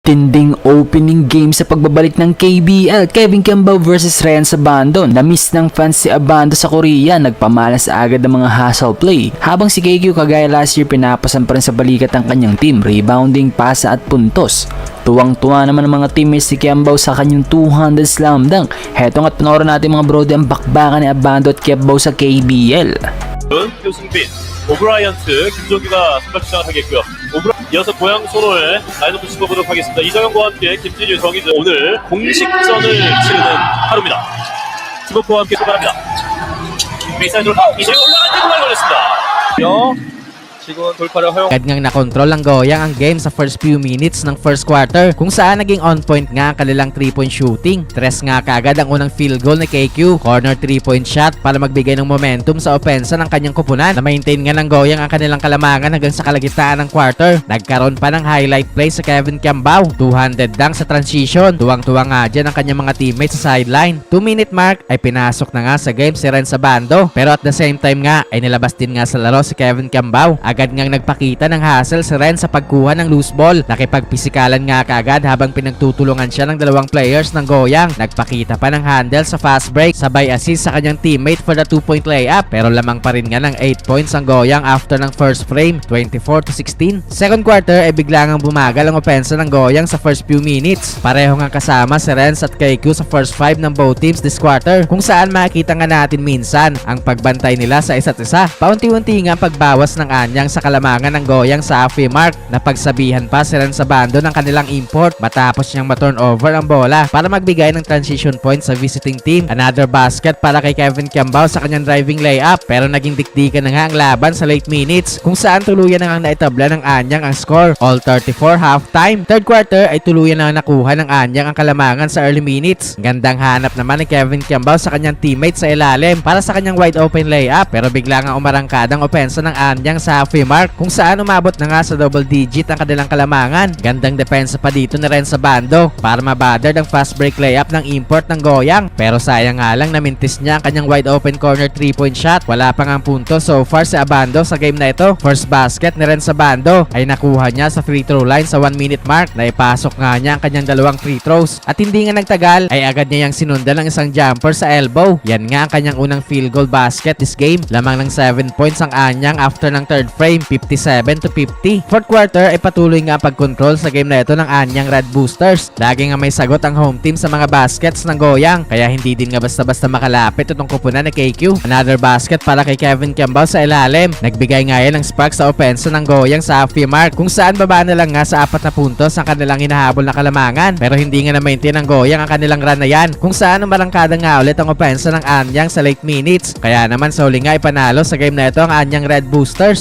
Tinding opening game sa pagbabalik ng KBL, Kevin Kiambao vs Ryan Sabandon. Na-miss ng fans si Abando sa Korea, nagpamalas agad ng mga hustle play. Habang si KQ kagaya last year pinapasan pa rin sa balikat ang kanyang team, rebounding, pasa at puntos. Tuwang-tuwa naman ang mga teammates si Kiambao sa kanyang 200 slam dunk. Heto nga't panoorin natin mga brody ang bakbakan ni Abando at Kiambao sa KBL. 표승빈, 오브라이언트, 김종규가 선발 출장을 하겠고요. 이어서 고양 손호의 라인업을 짚어보도록 하겠습니다. 이정현과 함께 김진유, 정희준 오늘 공식전을 치르는 하루입니다. 팀워크와 함께 출발합니다. 베이스라인으로 이정현 올라갈 때 공을 걸렸습니다. 지금 돌파를 허용. Agad ngang nakontrol ng Goyang ang game sa first few minutes ng first quarter, kung saan naging on point nga ang kanilang 3-point shooting. Tres nga kaagad ang unang field goal ni KQ, corner 3-point shot para magbigay ng momentum sa opensa ng kanyang kupunan. Na-maintain nga ng Goyang ang kanilang kalamangan hanggang sa kalagitnaan ng quarter. Nagkaroon pa ng highlight play sa Kevin Kiambao, 200 dunk sa transition. Tuwang-tuwa nga dyan ang kanyang mga teammates sa sideline. 2-minute mark ay pinasok na nga sa game si Ryan Sabandon, pero at the same time nga ay nilabas din nga sa laro si Kevin Kiambao. Agad ngang nagpakita ng hustle si Ren sa pagkuha ng loose ball. Nakipagpisikalan nga kaagad habang pinagtutulungan siya ng dalawang players ng Goyang. Nagpakita pa ng handle sa fast break, sabay assist sa kanyang teammate for the 2-point layup, pero lamang pa rin nga ng 8 points ang Goyang after ng first frame, 24-16. Second quarter ay bigla ngang bumagal ang opensa ng Goyang sa first few minutes. Pareho nga kasama si Renz at KQ sa first 5 ng both teams this quarter, kung saan makikita nga natin minsan ang pagbantay nila sa isa't isa. Paunti-unti nga ang pagbawas ng anyang sa kalamangan ng Goyang sa halfway mark. Napagsabihan pa si Ryan Sabandon ng kanilang import matapos niyang ma-turnover ang bola para magbigay ng transition point sa visiting team. Another basket para kay Kevin Kiambao sa kanyang driving layup, pero naging dikdikan na nga ang laban sa late minutes, kung saan tuluyan na nga naitabla ng anyang ang score, all 34 halftime. Third quarter ay tuluyan na nakuha ng anyang ang kalamangan sa early minutes. Gandang hanap naman ni Kevin Kiambao sa kanyang teammate sa ilalim para sa kanyang wide open layup, pero bigla nga umarangkadang opensa ng anyang sa halfway mark, kung saan umabot na nga sa double digit ang kanilang kalamangan. Gandang depensa pa dito ni Ryan Sabandon para mabother ang fast break layup ng import ng Goyang, pero sayang nga lang namintis niya ang kanyang wide open corner 3-point shot. Wala pang ang punto so far si Abando sa game na ito. First basket ni Ryan Sabandon ay nakuha niya sa free throw line sa 1-minute mark. Naipasok nga niya ang kanyang dalawang free throws at hindi nga nagtagal ay agad niya yung sinundan ng isang jumper sa elbow. Yan nga ang kanyang unang field goal basket this game. Lamang ng 7 points ang anyang after ng third frame, 57-50. Fourth quarter ay patuloy nga pag-control sa game na ito ng anyang Red Boosters. Lagi nga may sagot ang home team sa mga baskets ng Goyang, kaya hindi din nga basta-basta makalapit itong kupunan ni KQ. Another basket para kay Kevin Kiambao sa ilalim. Nagbigay nga yan ng spark sa opensa ng Goyang sa halfway mark, kung saan baba na lang nga sa 4 na puntos ang kanilang hinahabol na kalamangan, pero hindi nga na-maintain ng Goyang ang kanilang run na yan, kung saan umarangkada nga ulit ang opensa ng anyang sa late minutes. Kaya naman sa huli nga ipanalo sa game na ito ang anyang Red Boosters.